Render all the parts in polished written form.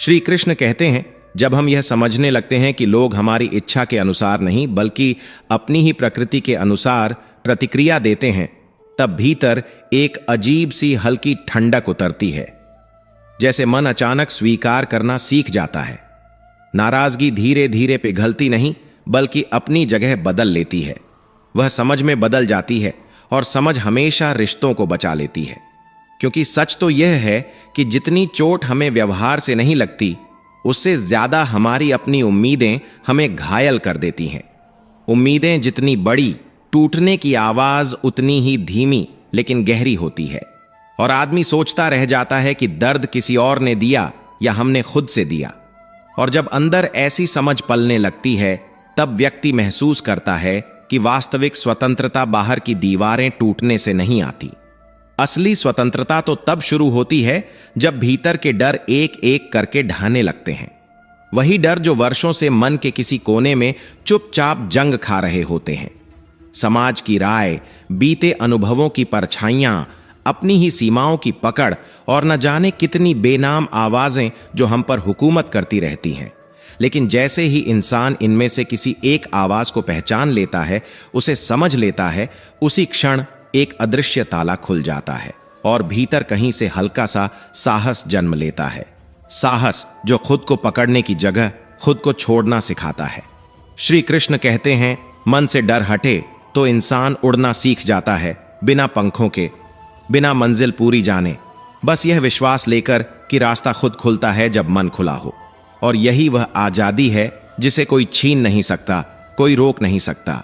श्री कृष्ण कहते हैं, जब हम यह समझने लगते हैं कि लोग हमारी इच्छा के अनुसार नहीं बल्कि अपनी ही प्रकृति के अनुसार प्रतिक्रिया देते हैं, तब भीतर एक अजीब सी हल्की ठंडक उतरती है, जैसे मन अचानक स्वीकार करना सीख जाता है। नाराजगी धीरे धीरे पिघलती नहीं बल्कि अपनी जगह बदल लेती है। वह समझ में बदल जाती है और समझ हमेशा रिश्तों को बचा लेती है। क्योंकि सच तो यह है कि जितनी चोट हमें व्यवहार से नहीं लगती, उससे ज्यादा हमारी अपनी उम्मीदें हमें घायल कर देती हैं। उम्मीदें जितनी बड़ी, टूटने की आवाज उतनी ही धीमी लेकिन गहरी होती है। और आदमी सोचता रह जाता है कि दर्द किसी और ने दिया या हमने खुद से दिया। और जब अंदर ऐसी समझ पलने लगती है, तब व्यक्ति महसूस करता है कि वास्तविक स्वतंत्रता बाहर की दीवारें टूटने से नहीं आती। असली स्वतंत्रता तो तब शुरू होती है जब भीतर के डर एक एक करके ढहने लगते हैं। वही डर जो वर्षों से मन के किसी कोने में चुपचाप जंग खा रहे होते हैं। समाज की राय, बीते अनुभवों की परछाइयां, अपनी ही सीमाओं की पकड़ और न जाने कितनी बेनाम आवाजें जो हम पर हुकूमत करती रहती हैं। लेकिन जैसे ही इंसान इनमें से किसी एक आवाज को पहचान लेता है, उसे समझ लेता है, उसी क्षण एक अदृश्य ताला खुल जाता है और भीतर कहीं से हल्का सा साहस जन्म लेता है। साहस जो खुद को पकड़ने की जगह खुद को छोड़ना सिखाता है। श्री कृष्ण कहते हैं, मन से डर हटे तो इंसान उड़ना सीख जाता है, बिना पंखों के, बिना मंजिल पूरी जाने, बस यह विश्वास लेकर कि रास्ता खुद खुलता है जब मन खुला हो। और यही वह आजादी है जिसे कोई छीन नहीं सकता, कोई रोक नहीं सकता।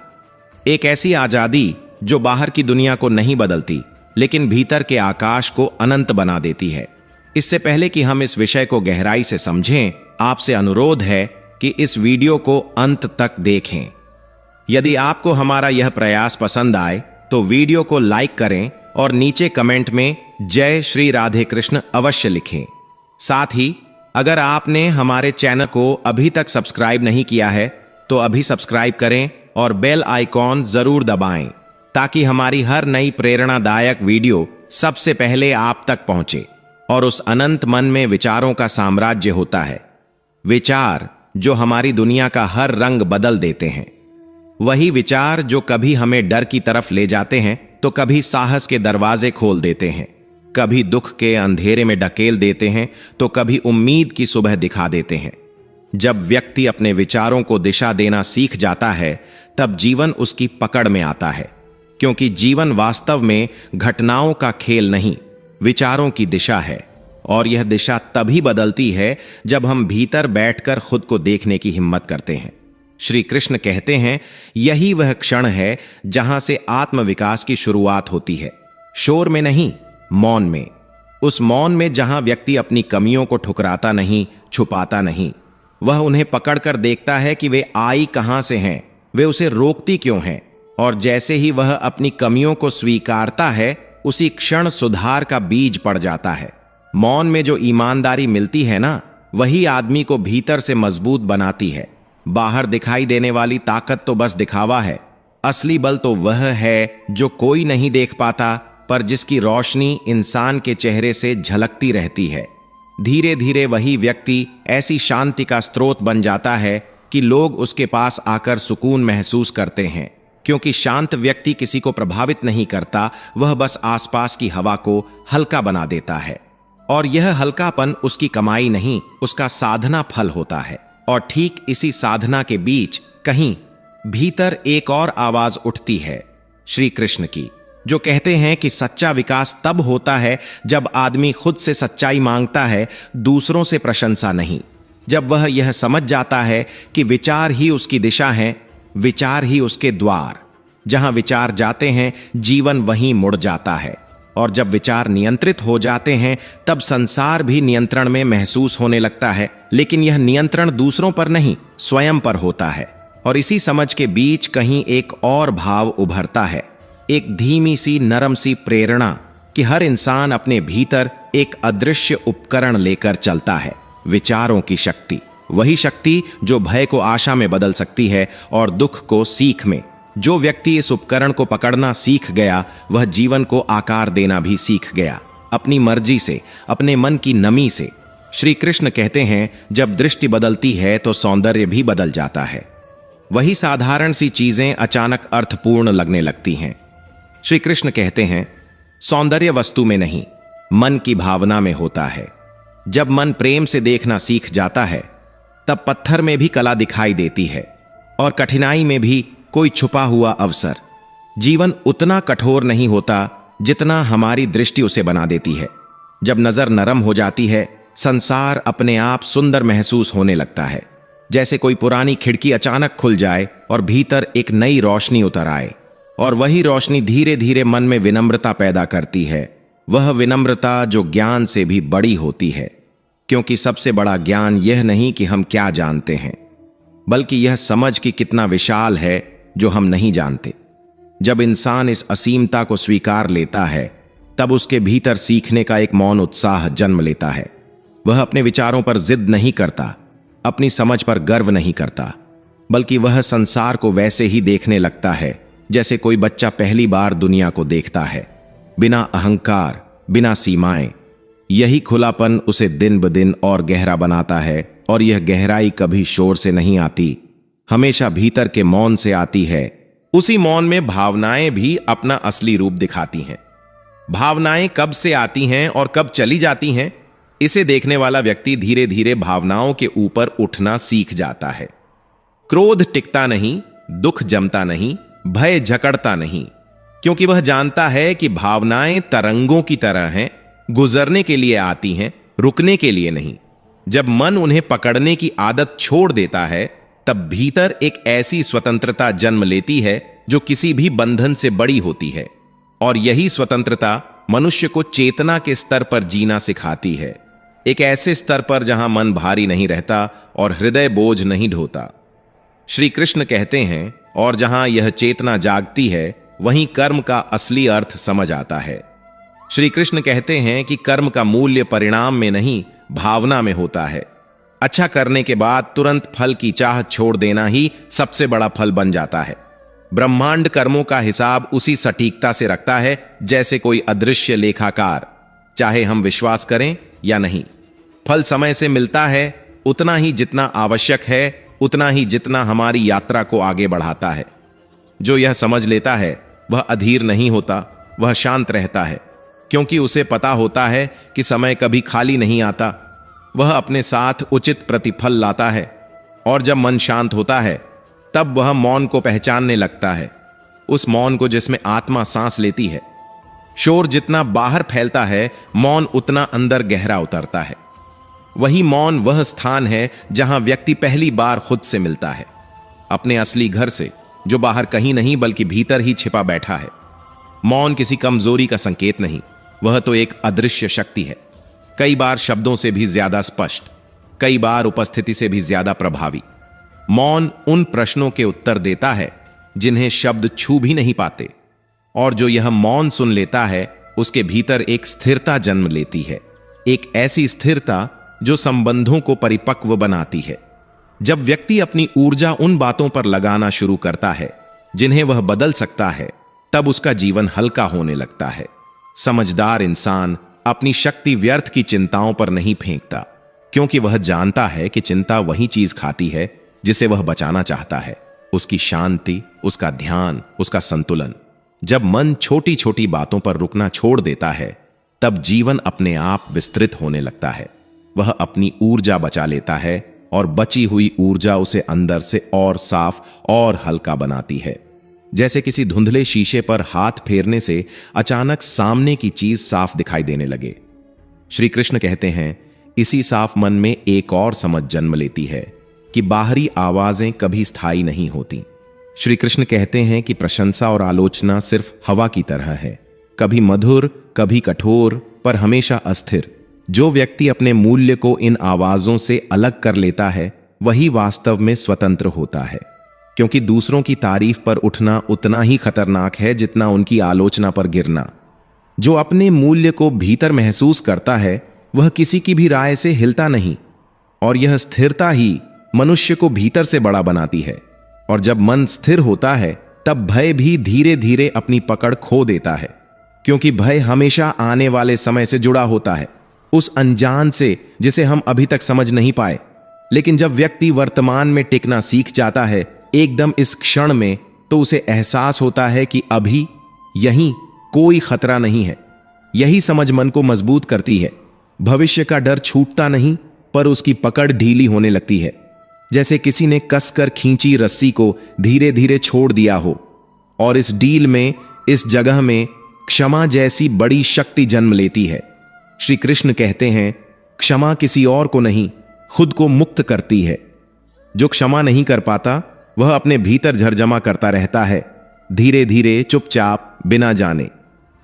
एक ऐसी आजादी जो बाहर की दुनिया को नहीं बदलती, लेकिन भीतर के आकाश को अनंत बना देती है। इससे पहले कि हम इस विषय को गहराई से समझें, आपसे अनुरोध है कि इस वीडियो को अंत तक देखें। यदि आपको हमारा यह प्रयास पसंद आए तो वीडियो को लाइक करें और नीचे कमेंट में जय श्री राधे कृष्ण अवश्य लिखें। साथ ही अगर आपने हमारे चैनल को अभी तक सब्सक्राइब नहीं किया है तो अभी सब्सक्राइब करें और बेल आइकॉन जरूर दबाएं, ताकि हमारी हर नई प्रेरणादायक वीडियो सबसे पहले आप तक पहुंचे। और उस अनंत मन में विचारों का साम्राज्य होता है, विचार जो हमारी दुनिया का हर रंग बदल देते हैं। वही विचार जो कभी हमें डर की तरफ ले जाते हैं तो कभी साहस के दरवाजे खोल देते हैं, कभी दुख के अंधेरे में ढकेल देते हैं तो कभी उम्मीद की सुबह दिखा देते हैं। जब व्यक्ति अपने विचारों को दिशा देना सीख जाता है, तब जीवन उसकी पकड़ में आता है। क्योंकि जीवन वास्तव में घटनाओं का खेल नहीं, विचारों की दिशा है। और यह दिशा तभी बदलती है जब हम भीतर बैठकर खुद को देखने की हिम्मत करते हैं। श्री कृष्ण कहते हैं, यही वह क्षण है जहां से आत्मविकास की शुरुआत होती है। शोर में नहीं, मौन में। उस मौन में जहां व्यक्ति अपनी कमियों को ठुकराता नहीं, छुपाता नहीं। वह उन्हें पकड़कर देखता है कि वे आई कहां से हैं, वे उसे रोकती क्यों हैं। और जैसे ही वह अपनी कमियों को स्वीकारता है, उसी क्षण सुधार का बीज पड़ जाता है। मौन में जो ईमानदारी मिलती है ना, वही आदमी को भीतर से मजबूत बनाती है। बाहर दिखाई देने वाली ताकत तो बस दिखावा है। असली बल तो वह है जो कोई नहीं देख पाता, पर जिसकी रोशनी इंसान के चेहरे से झलकती रहती है। धीरे धीरे वही व्यक्ति ऐसी शांति का स्रोत बन जाता है कि लोग उसके पास आकर सुकून महसूस करते हैं। क्योंकि शांत व्यक्ति किसी को प्रभावित नहीं करता, वह बस आसपास की हवा को हल्का बना देता है। और यह हल्कापन उसकी कमाई नहीं, उसका साधना फल होता है। और ठीक इसी साधना के बीच कहीं भीतर एक और आवाज उठती है, श्री कृष्ण की, जो कहते हैं कि सच्चा विकास तब होता है जब आदमी खुद से सच्चाई मांगता है, दूसरों से प्रशंसा नहीं। जब वह यह समझ जाता है कि विचार ही उसकी दिशा है, विचार ही उसके द्वार। जहां विचार जाते हैं, जीवन वहीं मुड़ जाता है। और जब विचार नियंत्रित हो जाते हैं, तब संसार भी नियंत्रण में महसूस होने लगता है। लेकिन यह नियंत्रण दूसरों पर नहीं, स्वयं पर होता है। और इसी समझ के बीच कहीं एक और भाव उभरता है, एक धीमी सी नरम सी प्रेरणा कि हर इंसान अपने भीतर एक अदृश्य उपकरण लेकर चलता है, विचारों की शक्ति। वही शक्ति जो भय को आशा में बदल सकती है और दुख को सीख में। जो व्यक्ति इस उपकरण को पकड़ना सीख गया, वह जीवन को आकार देना भी सीख गया, अपनी मर्जी से, अपने मन की नमी से। श्री कृष्ण कहते हैं, जब दृष्टि बदलती है तो सौंदर्य भी बदल जाता है। वही साधारण सी चीजें अचानक अर्थपूर्ण लगने लगती हैं। श्री कृष्ण कहते हैं, सौंदर्य वस्तु में नहीं, मन की भावना में होता है। जब मन प्रेम से देखना सीख जाता है, तब पत्थर में भी कला दिखाई देती है और कठिनाई में भी कोई छुपा हुआ अवसर। जीवन उतना कठोर नहीं होता जितना हमारी दृष्टि उसे बना देती है। जब नजर नरम हो जाती है, संसार अपने आप सुंदर महसूस होने लगता है। जैसे कोई पुरानी खिड़की अचानक खुल जाए और भीतर एक नई रोशनी उतर आए, और वही रोशनी धीरे धीरे मन में विनम्रता पैदा करती है। वह विनम्रता जो ज्ञान से भी बड़ी होती है, क्योंकि सबसे बड़ा ज्ञान यह नहीं कि हम क्या जानते हैं, बल्कि यह समझ कि कितना विशाल है जो हम नहीं जानते। जब इंसान इस असीमता को स्वीकार लेता है, तब उसके भीतर सीखने का एक मौन उत्साह जन्म लेता है। वह अपने विचारों पर जिद नहीं करता, अपनी समझ पर गर्व नहीं करता, बल्कि वह संसार को वैसे ही देखने लगता है जैसे कोई बच्चा पहली बार दुनिया को देखता है, बिना अहंकार, बिना सीमाएं। यही खुलापन उसे दिन ब दिन और गहरा बनाता है, और यह गहराई कभी शोर से नहीं आती, हमेशा भीतर के मौन से आती है। उसी मौन में भावनाएं भी अपना असली रूप दिखाती हैं। भावनाएं कब से आती हैं और कब चली जाती हैं, इसे देखने वाला व्यक्ति धीरे धीरे भावनाओं के ऊपर उठना सीख जाता है। क्रोध टिकता नहीं, दुख जमता नहीं, भय जकड़ता नहीं, क्योंकि वह जानता है कि भावनाएं तरंगों की तरह हैं, गुजरने के लिए आती हैं, रुकने के लिए नहीं। जब मन उन्हें पकड़ने की आदत छोड़ देता है, तब भीतर एक ऐसी स्वतंत्रता जन्म लेती है जो किसी भी बंधन से बड़ी होती है। और यही स्वतंत्रता मनुष्य को चेतना के स्तर पर जीना सिखाती है, एक ऐसे स्तर पर जहां मन भारी नहीं रहता और हृदय बोझ नहीं ढोता। श्री कृष्ण कहते हैं, और जहां यह चेतना जागती है, वहीं कर्म का असली अर्थ समझ आता है। श्री कृष्ण कहते हैं कि कर्म का मूल्य परिणाम में नहीं, भावना में होता है। अच्छा करने के बाद तुरंत फल की चाह छोड़ देना ही सबसे बड़ा फल बन जाता है। ब्रह्मांड कर्मों का हिसाब उसी सटीकता से रखता है जैसे कोई अदृश्य लेखाकार, चाहे हम विश्वास करें या नहीं। फल समय से मिलता है, उतना ही जितना आवश्यक है, उतना ही जितना हमारी यात्रा को आगे बढ़ाता है। जो यह समझ लेता है वह अधीर नहीं होता, वह शांत रहता है, क्योंकि उसे पता होता है कि समय कभी खाली नहीं आता। वह अपने साथ उचित प्रतिफल लाता है, और जब मन शांत होता है तब वह मौन को पहचानने लगता है, उस मौन को जिसमें आत्मा सांस लेती है। शोर जितना बाहर फैलता है, मौन उतना अंदर गहरा उतरता है। वही मौन वह स्थान है जहां व्यक्ति पहली बार खुद से मिलता है, अपने असली घर से, जो बाहर कहीं नहीं बल्कि भीतर ही छिपा बैठा है। मौन किसी कमजोरी का संकेत नहीं, वह तो एक अदृश्य शक्ति है, कई बार शब्दों से भी ज्यादा स्पष्ट, कई बार उपस्थिति से भी ज्यादा प्रभावी। मौन उन प्रश्नों के उत्तर देता है जिन्हें शब्द छू भी नहीं पाते, और जो यह मौन सुन लेता है उसके भीतर एक स्थिरता जन्म लेती है, एक ऐसी स्थिरता जो संबंधों को परिपक्व बनाती है। जब व्यक्ति अपनी ऊर्जा उन बातों पर लगाना शुरू करता है जिन्हें वह बदल सकता है, तब उसका जीवन हल्का होने लगता है। समझदार इंसान अपनी शक्ति व्यर्थ की चिंताओं पर नहीं फेंकता, क्योंकि वह जानता है कि चिंता वही चीज खाती है जिसे वह बचाना चाहता है, उसकी शांति, उसका ध्यान, उसका संतुलन। जब मन छोटी छोटी बातों पर रुकना छोड़ देता है, तब जीवन अपने आप विस्तृत होने लगता है। वह अपनी ऊर्जा बचा लेता है, और बची हुई ऊर्जा उसे अंदर से और साफ और हल्का बनाती है। जैसे किसी धुंधले शीशे पर हाथ फेरने से अचानक सामने की चीज साफ दिखाई देने लगे। श्री कृष्ण कहते हैं, इसी साफ मन में एक और समझ जन्म लेती है कि बाहरी आवाजें कभी स्थायी नहीं होती। श्री कृष्ण कहते हैं कि प्रशंसा और आलोचना सिर्फ हवा की तरह है, कभी मधुर, कभी कठोर, पर हमेशा अस्थिर। जो व्यक्ति अपने मूल्य को इन आवाजों से अलग कर लेता है, वही वास्तव में स्वतंत्र होता है, क्योंकि दूसरों की तारीफ पर उठना उतना ही खतरनाक है जितना उनकी आलोचना पर गिरना। जो अपने मूल्य को भीतर महसूस करता है, वह किसी की भी राय से हिलता नहीं, और यह स्थिरता ही मनुष्य को भीतर से बड़ा बनाती है। और जब मन स्थिर होता है, तब भय भी धीरे धीरे अपनी पकड़ खो देता है, क्योंकि भय हमेशा आने वाले समय से जुड़ा होता है। उस अनजान से जिसे हम अभी तक समझ नहीं पाए। लेकिन जब व्यक्ति वर्तमान में टिकना सीख जाता है, एकदम इस क्षण में, तो उसे एहसास होता है कि अभी यहीं कोई खतरा नहीं है। यही समझ मन को मजबूत करती है। भविष्य का डर छूटता नहीं, पर उसकी पकड़ ढीली होने लगती है, जैसे किसी ने कसकर खींची रस्सी को धीरे धीरे छोड़ दिया हो। और इस डील में, इस जगह में क्षमा जैसी बड़ी शक्ति जन्म लेती है। श्री कृष्ण कहते हैं, क्षमा किसी और को नहीं, खुद को मुक्त करती है। जो क्षमा नहीं कर पाता, वह अपने भीतर झरजमा करता रहता है, धीरे धीरे, चुपचाप, बिना जाने।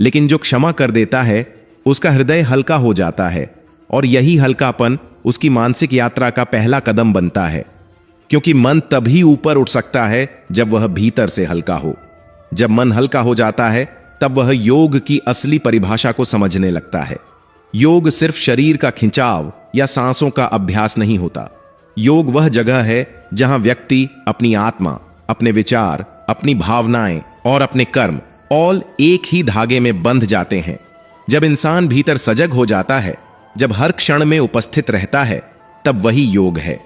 लेकिन जो क्षमा कर देता है, उसका हृदय हल्का हो जाता है, और यही हल्कापन उसकी मानसिक यात्रा का पहला कदम बनता है। क्योंकि मन तभी ऊपर उठ सकता है जब वह भीतर से हल्का हो। जब मन हल्का हो जाता है, तब वह योग की असली परिभाषा को समझने लगता है। योग सिर्फ शरीर का खिंचाव या सांसों का अभ्यास नहीं होता। योग वह जगह है जहां व्यक्ति अपनी आत्मा, अपने विचार, अपनी भावनाएं और अपने कर्म ऑल एक ही धागे में बंध जाते हैं। जब इंसान भीतर सजग हो जाता है, जब हर क्षण में उपस्थित रहता है, तब वही योग है।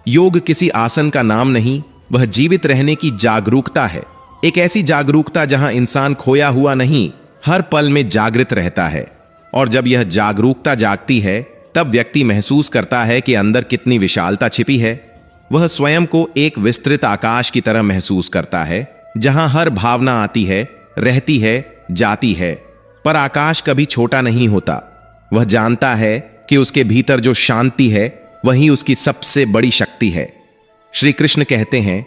योग किसी आसन का नाम नहीं, वह जीवित रहने की जागरूकता है। एक ऐसी जागरूकता जहां इंसान खोया हुआ नहीं, हर पल में जागृत रहता है। और जब यह जागरूकता जागती है, तब व्यक्ति महसूस करता है कि अंदर कितनी विशालता छिपी है। वह स्वयं को एक विस्तृत आकाश की तरह महसूस करता है, जहां हर भावना आती है, रहती है, जाती है, पर आकाश कभी छोटा नहीं होता। वह जानता है कि उसके भीतर जो शांति है, वही उसकी सबसे बड़ी शक्ति है। श्री कृष्ण कहते हैं,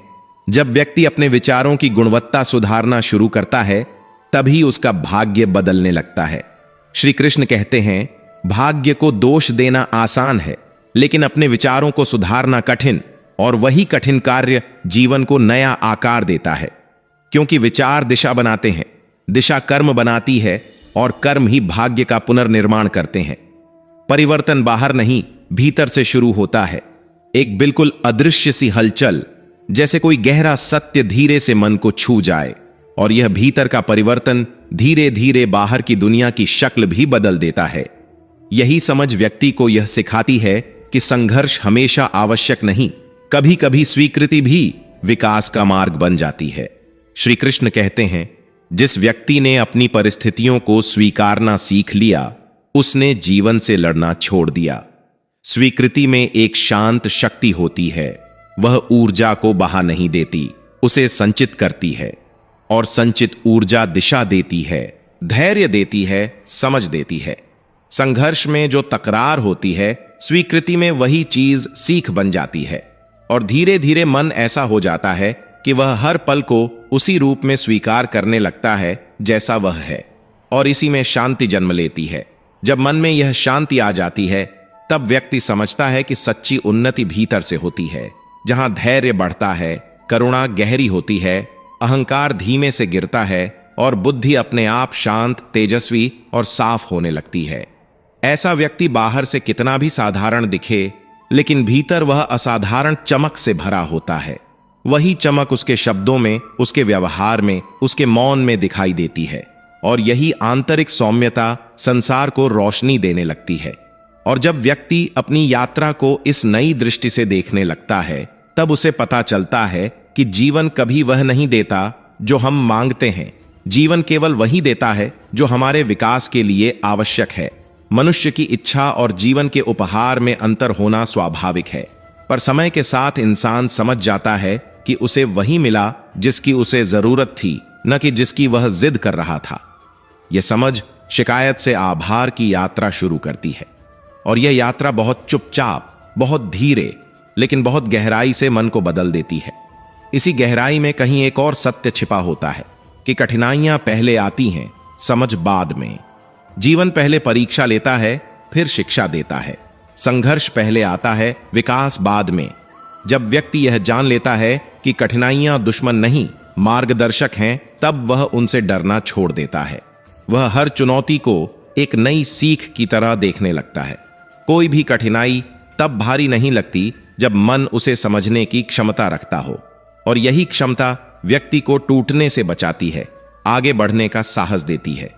जब व्यक्ति अपने विचारों की गुणवत्ता सुधारना शुरू करता है, तभी उसका भाग्य बदलने लगता है। श्री कृष्ण कहते हैं, भाग्य को दोष देना आसान है, लेकिन अपने विचारों को सुधारना कठिन, और वही कठिन कार्य जीवन को नया आकार देता है। क्योंकि विचार दिशा बनाते हैं, दिशा कर्म बनाती है, और कर्म ही भाग्य का पुनर्निर्माण करते हैं। परिवर्तन बाहर नहीं, भीतर से शुरू होता है। एक बिल्कुल अदृश्य सी हलचल, जैसे कोई गहरा सत्य धीरे से मन को छू जाए, और यह भीतर का परिवर्तन धीरे धीरे बाहर की दुनिया की शक्ल भी बदल देता है। यही समझ व्यक्ति को यह सिखाती है कि संघर्ष हमेशा आवश्यक नहीं, कभी कभी स्वीकृति भी विकास का मार्ग बन जाती है। श्री कृष्ण कहते हैं, जिस व्यक्ति ने अपनी परिस्थितियों को स्वीकारना सीख लिया, उसने जीवन से लड़ना छोड़ दिया। स्वीकृति में एक शांत शक्ति होती है। वह ऊर्जा को बहा नहीं देती, उसे संचित करती है, और संचित ऊर्जा दिशा देती है, धैर्य देती है, समझ देती है। संघर्ष में जो तकरार होती है, स्वीकृति में वही चीज सीख बन जाती है, और धीरे धीरे मन ऐसा हो जाता है कि वह हर पल को उसी रूप में स्वीकार करने लगता है जैसा वह है, और इसी में शांति जन्म लेती है। जब मन में यह शांति आ जाती है, तब व्यक्ति समझता है कि सच्ची उन्नति भीतर से होती है, जहां धैर्य बढ़ता है, करुणा गहरी होती है, अहंकार धीमे से गिरता है, और बुद्धि अपने आप शांत, तेजस्वी और साफ होने लगती है। ऐसा व्यक्ति बाहर से कितना भी साधारण दिखे, लेकिन भीतर वह असाधारण चमक से भरा होता है। वही चमक उसके शब्दों में, उसके व्यवहार में, उसके मौन में दिखाई देती है, और यही आंतरिक सौम्यता संसार को रोशनी देने लगती है। और जब व्यक्ति अपनी यात्रा को इस नई दृष्टि से देखने लगता है, तब उसे पता चलता है कि जीवन कभी वह नहीं देता जो हम मांगते हैं। जीवन केवल वही देता है जो हमारे विकास के लिए आवश्यक है। मनुष्य की इच्छा और जीवन के उपहार में अंतर होना स्वाभाविक है, पर समय के साथ इंसान समझ जाता है कि उसे वही मिला जिसकी उसे जरूरत थी, न कि जिसकी वह जिद कर रहा था। यह समझ शिकायत से आभार की यात्रा शुरू करती है, और यह यात्रा बहुत चुपचाप, बहुत धीरे, लेकिन बहुत गहराई से मन को बदल देती है। इसी गहराई में कहीं एक और सत्य छिपा होता है कि कठिनाइयां पहले आती हैं, समझ बाद में। जीवन पहले परीक्षा लेता है, फिर शिक्षा देता है। संघर्ष पहले आता है, विकास बाद में। जब व्यक्ति यह जान लेता है कि कठिनाइयां दुश्मन नहीं, मार्गदर्शक हैं, तब वह उनसे डरना छोड़ देता है। वह हर चुनौती को एक नई सीख की तरह देखने लगता है। कोई भी कठिनाई तब भारी नहीं लगती जब मन उसे समझने की क्षमता रखता हो, और यही क्षमता व्यक्ति को टूटने से बचाती है, आगे बढ़ने का साहस देती है।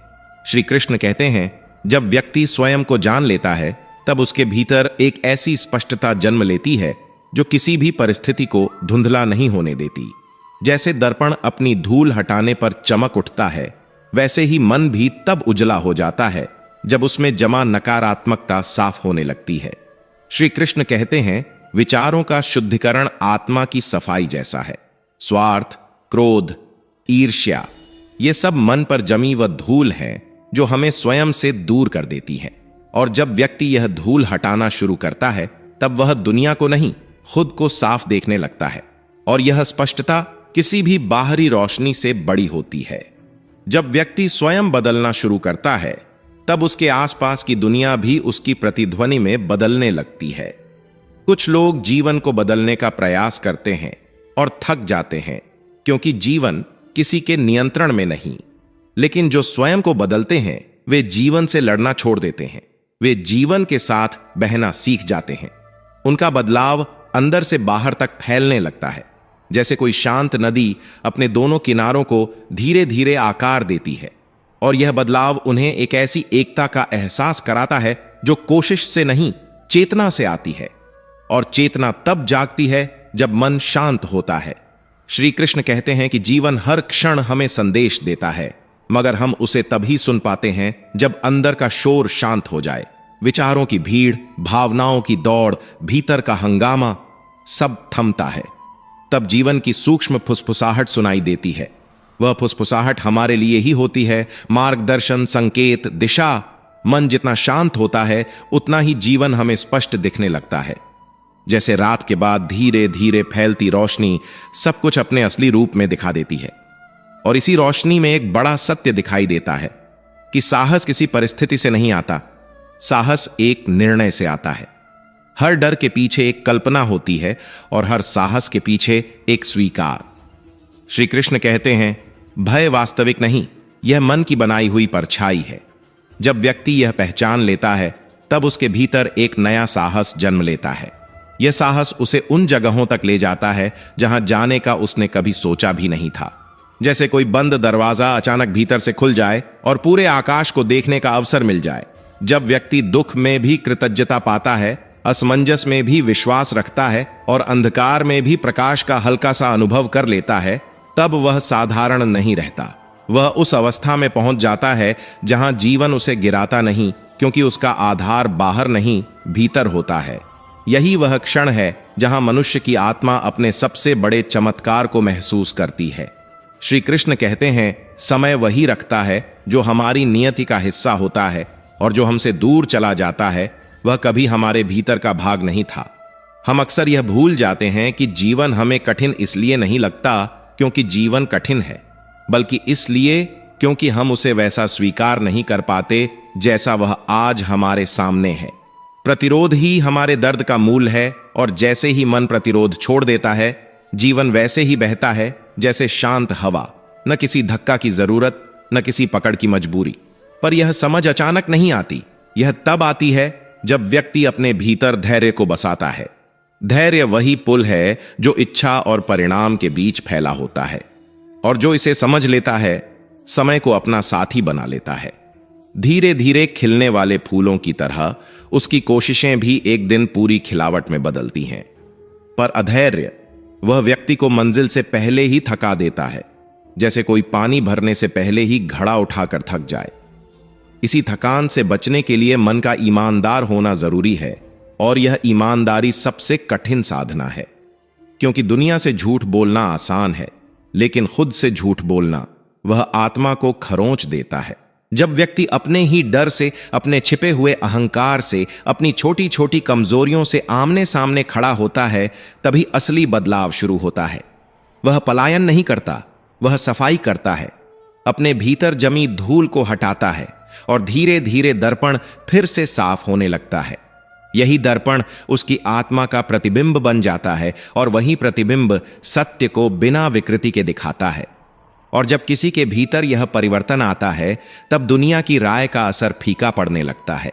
श्री कृष्ण कहते हैं, जब व्यक्ति स्वयं को जान लेता है तब उसके भीतर एक ऐसी स्पष्टता जन्म लेती है जो किसी भी परिस्थिति को धुंधला नहीं होने देती। जैसे दर्पण अपनी धूल हटाने पर चमक उठता है, वैसे ही मन भी तब उजला हो जाता है जब उसमें जमा नकारात्मकता साफ होने लगती है। श्री कृष्ण कहते हैं, विचारों का शुद्धिकरण आत्मा की सफाई जैसा है। स्वार्थ, क्रोध, ईर्ष्या, ये सब मन पर जमी व धूल है जो हमें स्वयं से दूर कर देती है। और जब व्यक्ति यह धूल हटाना शुरू करता है तब वह दुनिया को नहीं, खुद को साफ देखने लगता है। और यह स्पष्टता किसी भी बाहरी रोशनी से बड़ी होती है। जब व्यक्ति स्वयं बदलना शुरू करता है तब उसके आसपास की दुनिया भी उसकी प्रतिध्वनि में बदलने लगती है। कुछ लोग जीवन को बदलने का प्रयास करते हैं और थक जाते हैं, क्योंकि जीवन किसी के नियंत्रण में नहीं। लेकिन जो स्वयं को बदलते हैं वे जीवन से लड़ना छोड़ देते हैं। वे जीवन के साथ बहना सीख जाते हैं। उनका बदलाव अंदर से बाहर तक फैलने लगता है, जैसे कोई शांत नदी अपने दोनों किनारों को धीरे धीरे आकार देती है। और यह बदलाव उन्हें एक ऐसी एकता का एहसास कराता है जो कोशिश से नहीं, चेतना से आती है। और चेतना तब जागती है जब मन शांत होता है। श्री कृष्ण कहते हैं कि जीवन हर क्षण हमें संदेश देता है, मगर हम उसे तभी सुन पाते हैं जब अंदर का शोर शांत हो जाए। विचारों की भीड़, भावनाओं की दौड़, भीतर का हंगामा सब थमता है। तब जीवन की सूक्ष्म फुसफुसाहट सुनाई देती है। वह फुसफुसाहट हमारे लिए ही होती है, मार्गदर्शन, संकेत, दिशा। मन जितना शांत होता है उतना ही जीवन हमें स्पष्ट दिखने लगता है। जैसे रात के बाद धीरे धीरे फैलती रोशनी सब कुछ अपने असली रूप में दिखा देती है। और इसी रोशनी में एक बड़ा सत्य दिखाई देता है कि साहस किसी परिस्थिति से नहीं आता, साहस एक निर्णय से आता है। हर डर के पीछे एक कल्पना होती है और हर साहस के पीछे एक स्वीकार। श्री कृष्ण कहते हैं, भय वास्तविक नहीं, यह मन की बनाई हुई परछाई है। जब व्यक्ति यह पहचान लेता है तब उसके भीतर एक नया साहस जन्म लेता है। यह साहस उसे उन जगहों तक ले जाता है जहां जाने का उसने कभी सोचा भी नहीं था। जैसे कोई बंद दरवाजा अचानक भीतर से खुल जाए और पूरे आकाश को देखने का अवसर मिल जाए। जब व्यक्ति दुख में भी कृतज्ञता पाता है, असमंजस में भी विश्वास रखता है और अंधकार में भी प्रकाश का हल्का सा अनुभव कर लेता है, तब वह साधारण नहीं रहता। वह उस अवस्था में पहुंच जाता है जहां जीवन उसे गिराता नहीं, क्योंकि उसका आधार बाहर नहीं, भीतर होता है। यही वह क्षण है जहां मनुष्य की आत्मा अपने सबसे बड़े चमत्कार को महसूस करती है। श्री कृष्ण कहते हैं, समय वही रखता है जो हमारी नियति का हिस्सा होता है, और जो हमसे दूर चला जाता है वह कभी हमारे भीतर का भाग नहीं था। हम अक्सर यह भूल जाते हैं कि जीवन हमें कठिन इसलिए नहीं लगता क्योंकि जीवन कठिन है, बल्कि इसलिए क्योंकि हम उसे वैसा स्वीकार नहीं कर पाते जैसा वह आज हमारे सामने है। प्रतिरोध ही हमारे दर्द का मूल है, और जैसे ही मन प्रतिरोध छोड़ देता है, जीवन वैसे ही बहता है जैसे शांत हवा। न किसी धक्का की जरूरत, न किसी पकड़ की मजबूरी। पर यह समझ अचानक नहीं आती। यह तब आती है जब व्यक्ति अपने भीतर धैर्य को बसाता है। धैर्य वही पुल है जो इच्छा और परिणाम के बीच फैला होता है, और जो इसे समझ लेता है समय को अपना साथी बना लेता है। धीरे धीरे खिलने वाले फूलों की तरह उसकी कोशिशें भी एक दिन पूरी खिलावट में बदलती हैं। पर अधैर्य वह व्यक्ति को मंजिल से पहले ही थका देता है, जैसे कोई पानी भरने से पहले ही घड़ा उठाकर थक जाए। इसी थकान से बचने के लिए मन का ईमानदार होना जरूरी है, और यह ईमानदारी सबसे कठिन साधना है। क्योंकि दुनिया से झूठ बोलना आसान है, लेकिन खुद से झूठ बोलना वह आत्मा को खरोंच देता है। जब व्यक्ति अपने ही डर से, अपने छिपे हुए अहंकार से, अपनी छोटी छोटी कमजोरियों से आमने सामने खड़ा होता है, तभी असली बदलाव शुरू होता है। वह पलायन नहीं करता, वह सफाई करता है। अपने भीतर जमी धूल को हटाता है, और धीरे धीरे दर्पण फिर से साफ होने लगता है। यही दर्पण उसकी आत्मा का प्रतिबिंब बन जाता है, और वही प्रतिबिंब सत्य को बिना विकृति के दिखाता है। और जब किसी के भीतर यह परिवर्तन आता है, तब दुनिया की राय का असर फीका पड़ने लगता है।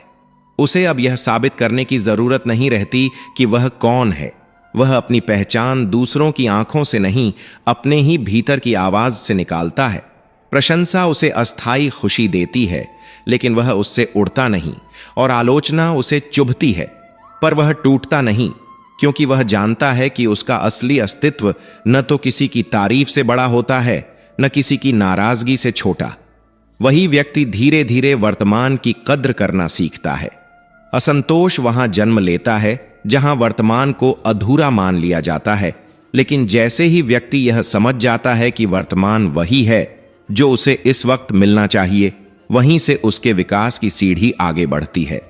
उसे अब यह साबित करने की जरूरत नहीं रहती कि वह कौन है। वह अपनी पहचान दूसरों की आंखों से नहीं, अपने ही भीतर की आवाज से निकालता है। प्रशंसा उसे अस्थाई खुशी देती है, लेकिन वह उससे उड़ता नहीं, और आलोचना उसे चुभती है, पर वह टूटता नहीं, क्योंकि वह जानता है कि उसका असली अस्तित्व न तो किसी की तारीफ से बड़ा होता है, न किसी की नाराजगी से छोटा। वही व्यक्ति धीरे धीरे वर्तमान की कद्र करना सीखता है। असंतोष वहां जन्म लेता है जहां वर्तमान को अधूरा मान लिया जाता है, लेकिन जैसे ही व्यक्ति यह समझ जाता है कि वर्तमान वही है जो उसे इस वक्त मिलना चाहिए, वहीं से उसके विकास की सीढ़ी आगे बढ़ती है।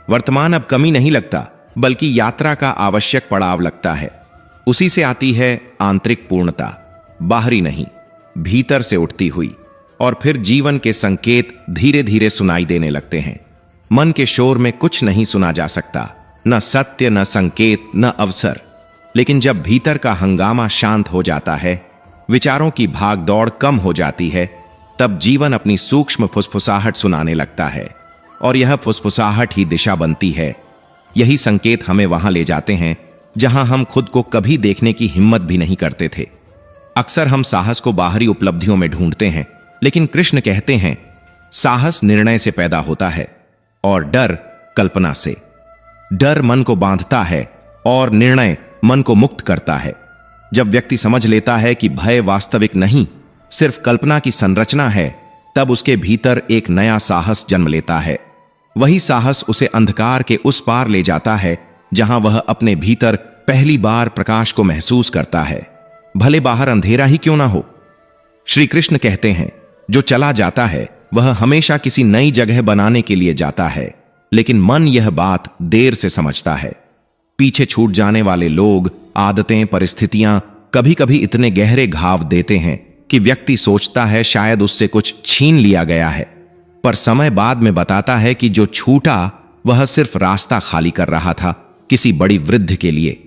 वर्तमान अब कमी नहीं लगता, बल्कि यात्रा का आवश्यक पड़ाव लगता है। उसी से आती है आंतरिक पूर्णता, बाहरी नहीं, भीतर से उठती हुई, और फिर जीवन के संकेत धीरे धीरे सुनाई देने लगते हैं। मन के शोर में कुछ नहीं सुना जा सकता, न सत्य, न संकेत, न अवसर। लेकिन जब भीतर का हंगामा शांत हो जाता है, विचारों की भागदौड़ कम हो जाती है, तब जीवन अपनी सूक्ष्म फुसफुसाहट सुनाने लगता है, और यह फुसफुसाहट ही दिशा बनती है। यही संकेत हमें वहां ले जाते हैं जहां हम खुद को कभी देखने की हिम्मत भी नहीं करते थे। अक्सर हम साहस को बाहरी उपलब्धियों में ढूंढते हैं, लेकिन कृष्ण कहते हैं साहस निर्णय से पैदा होता है और डर कल्पना से। डर मन को बांधता है और निर्णय मन को मुक्त करता है। जब व्यक्ति समझ लेता है कि भय वास्तविक नहीं, सिर्फ कल्पना की संरचना है, तब उसके भीतर एक नया साहस जन्म लेता है। वही साहस उसे अंधकार के उस पार ले जाता है जहां वह अपने भीतर पहली बार प्रकाश को महसूस करता है, भले बाहर अंधेरा ही क्यों ना हो। श्री कृष्ण कहते हैं जो चला जाता है वह हमेशा किसी नई जगह बनाने के लिए जाता है, लेकिन मन यह बात देर से समझता है। पीछे छूट जाने वाले लोग, आदतें, परिस्थितियां कभी कभी इतने गहरे घाव देते हैं कि व्यक्ति सोचता है शायद उससे कुछ छीन लिया गया है, पर समय बाद में बताता है कि जो छूटा वह सिर्फ रास्ता खाली कर रहा था किसी बड़ी वृद्धि के लिए।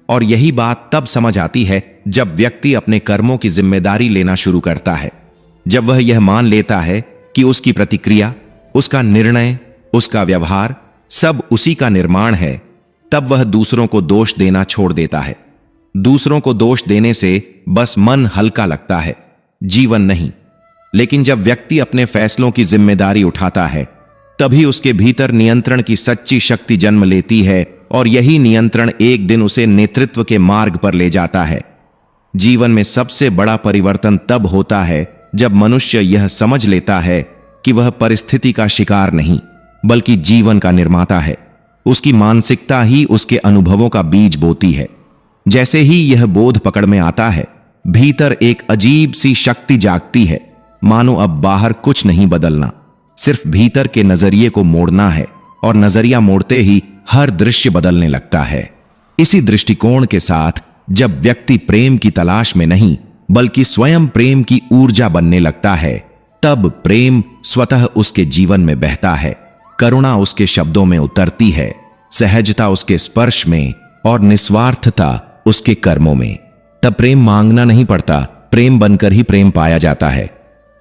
और यही बात तब समझ आती है जब व्यक्ति अपने कर्मों की जिम्मेदारी लेना शुरू करता है। जब वह यह मान लेता है कि उसकी प्रतिक्रिया, उसका निर्णय, उसका व्यवहार सब उसी का निर्माण है, तब वह दूसरों को दोष देना छोड़ देता है। दूसरों को दोष देने से बस मन हल्का लगता है, जीवन नहीं। लेकिन जब व्यक्ति अपने फैसलों की जिम्मेदारी उठाता है, तभी उसके भीतर नियंत्रण की सच्ची शक्ति जन्म लेती है, और यही नियंत्रण एक दिन उसे नेतृत्व के मार्ग पर ले जाता है। जीवन में सबसे बड़ा परिवर्तन तब होता है जब मनुष्य यह समझ लेता है कि वह परिस्थिति का शिकार नहीं, बल्कि जीवन का निर्माता है। उसकी मानसिकता ही उसके अनुभवों का बीज बोती है। जैसे ही यह बोध पकड़ में आता है, भीतर एक अजीब सी शक्ति जागती है, मानो अब बाहर कुछ नहीं बदलना, सिर्फ भीतर के नजरिए को मोड़ना है, और नजरिया मोड़ते ही हर दृश्य बदलने लगता है। इसी दृष्टिकोण के साथ जब व्यक्ति प्रेम की तलाश में नहीं, बल्कि स्वयं प्रेम की ऊर्जा बनने लगता है, तब प्रेम स्वतः उसके जीवन में बहता है। करुणा उसके शब्दों में उतरती है, सहजता उसके स्पर्श में, और निस्वार्थता उसके कर्मों में। तब प्रेम मांगना नहीं पड़ता, प्रेम बनकर ही प्रेम पाया जाता है।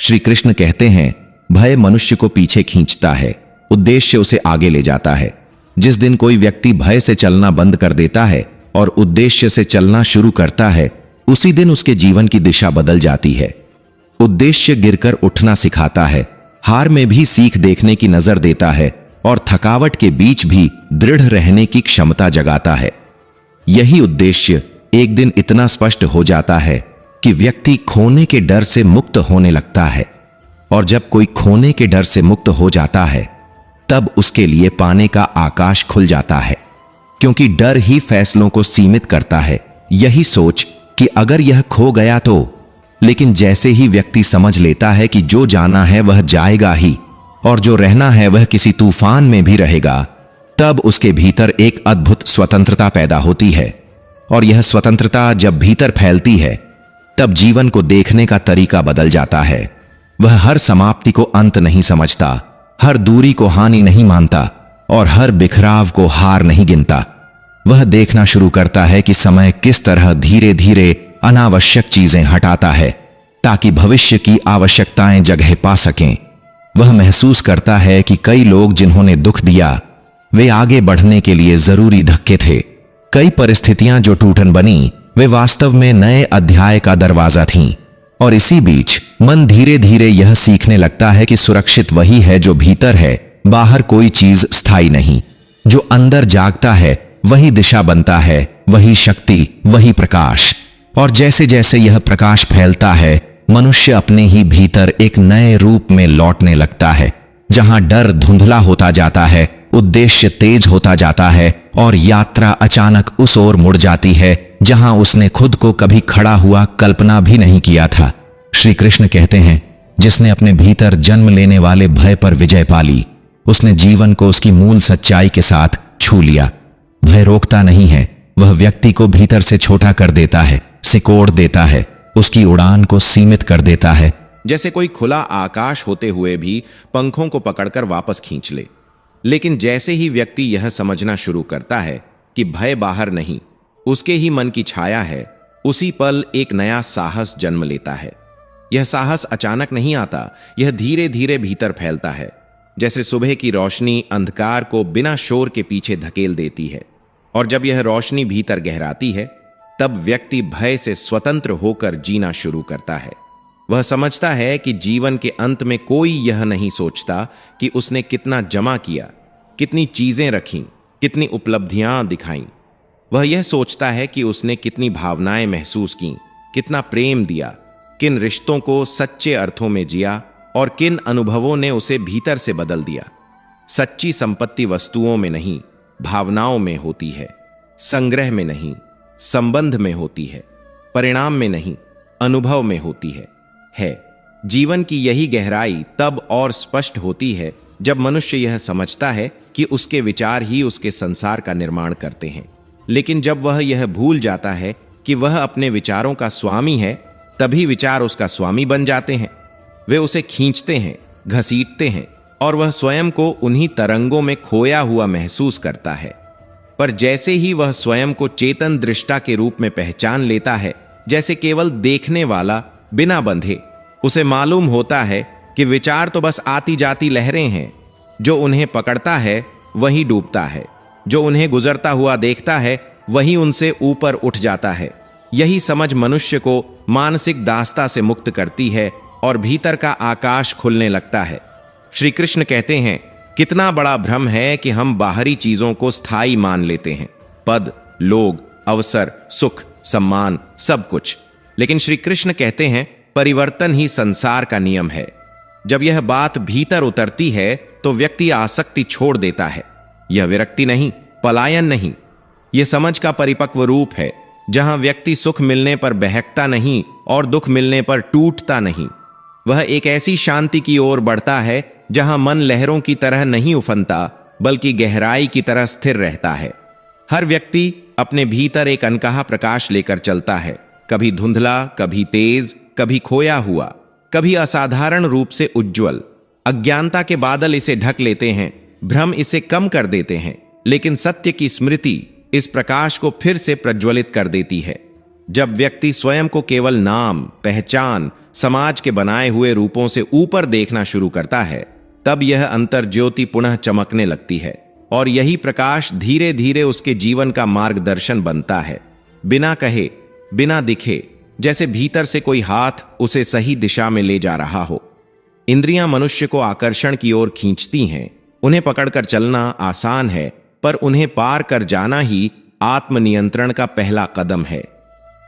श्री कृष्ण कहते हैं भय मनुष्य को पीछे खींचता है, उद्देश्य उसे आगे ले जाता है। जिस दिन कोई व्यक्ति भय से चलना बंद कर देता है और उद्देश्य से चलना शुरू करता है, उसी दिन उसके जीवन की दिशा बदल जाती है। उद्देश्य गिरकर उठना सिखाता है, हार में भी सीख देखने की नजर देता है, और थकावट के बीच भी दृढ़ रहने की क्षमता जगाता है। यही उद्देश्य एक दिन इतना स्पष्ट हो जाता है कि व्यक्ति खोने के डर से मुक्त होने लगता है। और जब कोई खोने के डर से मुक्त हो जाता है, तब उसके लिए पाने का आकाश खुल जाता है, क्योंकि डर ही फैसलों को सीमित करता है। यही सोच कि अगर यह खो गया तो। लेकिन जैसे ही व्यक्ति समझ लेता है कि जो जाना है वह जाएगा ही, और जो रहना है वह किसी तूफान में भी रहेगा, तब उसके भीतर एक अद्भुत स्वतंत्रता पैदा होती है। और यह स्वतंत्रता जब भीतर फैलती है, तब जीवन को देखने का तरीका बदल जाता है। वह हर समाप्ति को अंत नहीं समझता, हर दूरी को हानि नहीं मानता, और हर बिखराव को हार नहीं गिनता। वह देखना शुरू करता है कि समय किस तरह धीरे धीरे अनावश्यक चीजें हटाता है, ताकि भविष्य की आवश्यकताएं जगह पा सकें। वह महसूस करता है कि कई लोग जिन्होंने दुख दिया, वे आगे बढ़ने के लिए जरूरी धक्के थे। कई परिस्थितियां जो टूटन बनी, वे वास्तव में नए अध्याय का दरवाजा थीं। और इसी बीच मन धीरे धीरे यह सीखने लगता है कि सुरक्षित वही है जो भीतर है, बाहर कोई चीज स्थायी नहीं। जो अंदर जागता है वही दिशा बनता है, वही शक्ति, वही प्रकाश। और जैसे जैसे यह प्रकाश फैलता है, मनुष्य अपने ही भीतर एक नए रूप में लौटने लगता है, जहां डर धुंधला होता जाता है, उद्देश्य तेज होता जाता है और यात्रा अचानक उस ओर मुड़ जाती है जहां उसने खुद को कभी खड़ा हुआ कल्पना भी नहीं किया था। श्री कृष्ण कहते हैं, जिसने अपने भीतर जन्म लेने वाले भय पर विजय पा ली, उसने जीवन को उसकी मूल सच्चाई के साथ छू लिया। भय रोकता नहीं है, वह व्यक्ति को भीतर से छोटा कर देता है, सिकोड़ देता है, उसकी उड़ान को सीमित कर देता है। जैसे कोई खुला आकाश होते हुए भी पंखों को पकड़कर वापस खींच ले। लेकिन जैसे ही व्यक्ति यह समझना शुरू करता है कि भय बाहर नहीं, उसके ही मन की छाया है, उसी पल एक नया साहस जन्म लेता है। यह साहस अचानक नहीं आता, यह धीरे धीरे भीतर फैलता है, जैसे सुबह की रोशनी अंधकार को बिना शोर के पीछे धकेल देती है। और जब यह रोशनी भीतर गहराती है, तब व्यक्ति भय से स्वतंत्र होकर जीना शुरू करता है। वह समझता है कि जीवन के अंत में कोई यह नहीं सोचता कि उसने कितना जमा किया, कितनी चीजें रखीं, कितनी उपलब्धियां दिखाईं। वह यह सोचता है कि उसने कितनी भावनाएं महसूस कीं, कितना प्रेम दिया, किन रिश्तों को सच्चे अर्थों में जिया और किन अनुभवों ने उसे भीतर से बदल दिया। सच्ची संपत्ति वस्तुओं में नहीं, भावनाओं में होती है। संग्रह में नहीं, संबंध में होती है। परिणाम में नहीं, अनुभव में होती है। जीवन की यही गहराई तब और स्पष्ट होती है जब मनुष्य यह समझता है कि उसके विचार ही उसके संसार का निर्माण करते हैं। लेकिन जब वह यह भूल जाता है कि वह अपने विचारों का स्वामी है, तभी विचार उसका स्वामी बन जाते हैं। वे उसे खींचते हैं, घसीटते हैं और वह स्वयं को उन्हीं तरंगों में खोया हुआ महसूस करता है। पर जैसे ही वह स्वयं को चेतन दृष्टा के रूप में पहचान लेता है, जैसे केवल देखने वाला बिना बंधे, उसे मालूम होता है कि विचार तो बस आती जाती लहरें हैं। जो उन्हें पकड़ता है वही डूबता है, जो उन्हें गुजरता हुआ देखता है वही उनसे ऊपर उठ जाता है। यही समझ मनुष्य को मानसिक दास्ता से मुक्त करती है और भीतर का आकाश खुलने लगता है। श्री कृष्ण कहते हैं, कितना बड़ा भ्रम है कि हम बाहरी चीजों को स्थायी मान लेते हैं, पद, लोग, अवसर, सुख, सम्मान, सब कुछ। लेकिन श्री कृष्ण कहते हैं, परिवर्तन ही संसार का नियम है। जब यह बात भीतर उतरती है तो व्यक्ति आसक्ति छोड़ देता है। यह विरक्ति नहीं, पलायन नहीं, यह समझ का परिपक्व रूप है, जहां व्यक्ति सुख मिलने पर बहकता नहीं और दुख मिलने पर टूटता नहीं। वह एक ऐसी शांति की ओर बढ़ता है जहां मन लहरों की तरह नहीं उफनता, बल्कि गहराई की तरह स्थिर रहता है। हर व्यक्ति अपने भीतर एक अनकहा प्रकाश लेकर चलता है, कभी धुंधला, कभी तेज, कभी खोया हुआ, कभी असाधारण रूप से उज्ज्वल। अज्ञानता के बादल इसे ढक लेते हैं, भ्रम इसे कम कर देते हैं, लेकिन सत्य की स्मृति इस प्रकाश को फिर से प्रज्वलित कर देती है। जब व्यक्ति स्वयं को केवल नाम, पहचान, समाज के बनाए हुए रूपों से ऊपर देखना शुरू करता है, तब यह अंतर ज्योति पुनः चमकने लगती है और यही प्रकाश धीरे धीरे उसके जीवन का मार्गदर्शन बनता है। बिना कहे, बिना दिखे, जैसे भीतर से कोई हाथ उसे सही दिशा में ले जा रहा हो। इंद्रियां मनुष्य को आकर्षण की ओर खींचती हैं। उन्हें पकड़कर चलना आसान है, पर उन्हें पार कर जाना ही आत्मनियंत्रण का पहला कदम है।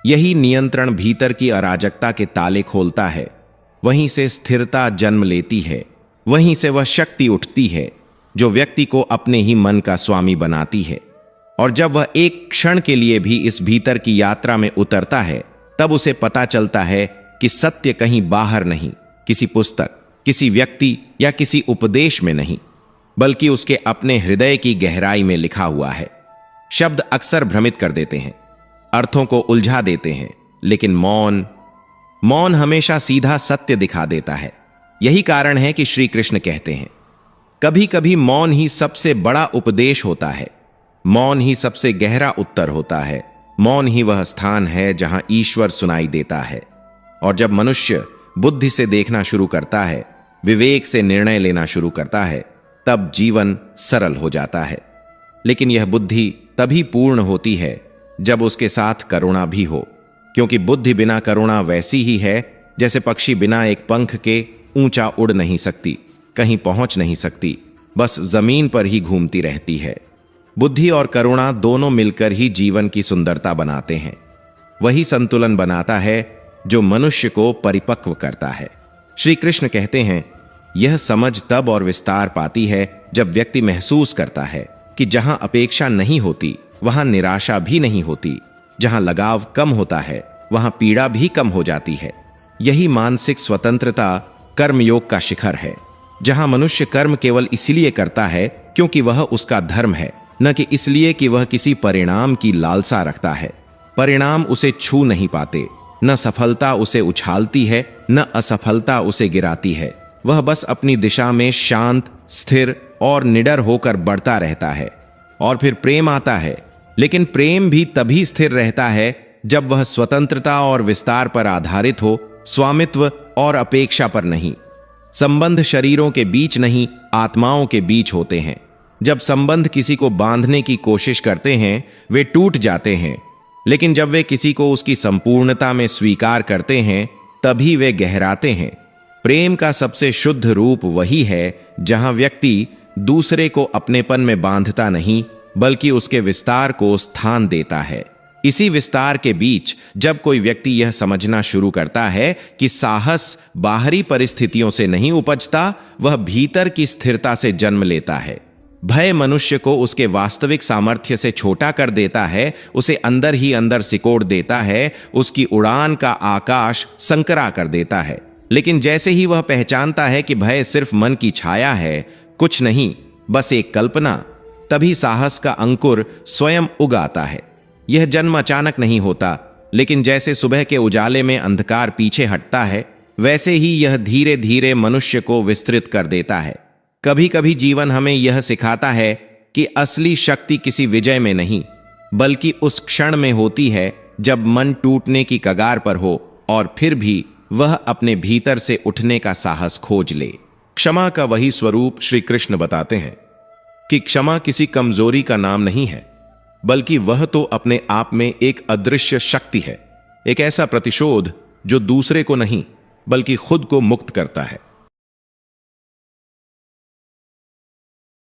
यही नियंत्रण भीतर की अराजकता के ताले खोलता है। वहीं से स्थिरता जन्म लेती है, वहीं से वह शक्ति उठती है जो व्यक्ति को अपने ही मन का स्वामी बनाती है। और जब वह एक क्षण के लिए भी इस भीतर की यात्रा में उतरता है, तब उसे पता चलता है कि सत्य कहीं बाहर नहीं, किसी पुस्तक, किसी व्यक्ति या किसी उपदेश में नहीं, बल्कि उसके अपने हृदय की गहराई में लिखा हुआ है। शब्द अक्सर भ्रमित कर देते हैं, अर्थों को उलझा देते हैं, लेकिन मौन हमेशा सीधा सत्य दिखा देता है। यही कारण है कि श्री कृष्ण कहते हैं, कभी कभी मौन ही सबसे बड़ा उपदेश होता है, मौन ही सबसे गहरा उत्तर होता है, मौन ही वह स्थान है जहां ईश्वर सुनाई देता है। और जब मनुष्य बुद्धि से देखना शुरू करता है, विवेक से निर्णय लेना शुरू करता है, तब जीवन सरल हो जाता है। लेकिन यह बुद्धि तभी पूर्ण होती है जब उसके साथ करुणा भी हो, क्योंकि बुद्धि बिना करुणा वैसी ही है जैसे पक्षी बिना एक पंख के ऊंचा उड़ नहीं सकती, कहीं पहुंच नहीं सकती, बस जमीन पर ही घूमती रहती है। बुद्धि और करुणा दोनों मिलकर ही जीवन की सुंदरता बनाते हैं। वही संतुलन बनाता है जो मनुष्य को परिपक्व करता है। श्री कृष्ण कहते हैं, यह समझ तब और विस्तार पाती है जब व्यक्ति महसूस करता है कि जहां अपेक्षा नहीं होती वहां निराशा भी नहीं होती, जहां लगाव कम होता है वहां पीड़ा भी कम हो जाती है। यही मानसिक स्वतंत्रता कर्मयोग का शिखर है, जहां मनुष्य कर्म केवल इसलिए करता है क्योंकि वह उसका धर्म है, न कि इसलिए कि वह किसी परिणाम की लालसा रखता है। परिणाम उसे छू नहीं पाते, न सफलता उसे उछालती है, न असफलता उसे गिराती है। वह बस अपनी दिशा में शांत, स्थिर और निडर होकर बढ़ता रहता है। और फिर प्रेम आता है, लेकिन प्रेम भी तभी स्थिर रहता है जब वह स्वतंत्रता और विस्तार पर आधारित हो, स्वामित्व और अपेक्षा पर नहीं। संबंध शरीरों के बीच नहीं, आत्माओं के बीच होते हैं। जब संबंध किसी को बांधने की कोशिश करते हैं वे टूट जाते हैं, लेकिन जब वे किसी को उसकी संपूर्णता में स्वीकार करते हैं तभी वे गहराते हैं। प्रेम का सबसे शुद्ध रूप वही है जहां व्यक्ति दूसरे को अपनेपन में बांधता नहीं, बल्कि उसके विस्तार को स्थान देता है। इसी विस्तार के बीच जब कोई व्यक्ति यह समझना शुरू करता है कि साहस बाहरी परिस्थितियों से नहीं उपजता, वह भीतर की स्थिरता से जन्म लेता है। भय मनुष्य को उसके वास्तविक सामर्थ्य से छोटा कर देता है, उसे अंदर ही अंदर सिकोड़ देता है, उसकी उड़ान का आकाश संकरा कर देता है। लेकिन जैसे ही वह पहचानता है कि भय सिर्फ मन की छाया है, कुछ नहीं, बस एक कल्पना, तभी साहस का अंकुर स्वयं उगाता है। यह जन्म अचानक नहीं होता, लेकिन जैसे सुबह के उजाले में अंधकार पीछे हटता है, वैसे ही यह धीरे धीरे मनुष्य को विस्तृत कर देता है। कभी कभी जीवन हमें यह सिखाता है कि असली शक्ति किसी विजय में नहीं, बल्कि उस क्षण में होती है जब मन टूटने की कगार पर हो और फिर भी वह अपने भीतर से उठने का साहस खोज ले। क्षमा का वही स्वरूप श्री कृष्ण बताते हैं कि क्षमा किसी कमजोरी का नाम नहीं है, बल्कि वह तो अपने आप में एक अदृश्य शक्ति है, एक ऐसा प्रतिशोध जो दूसरे को नहीं बल्कि खुद को मुक्त करता है।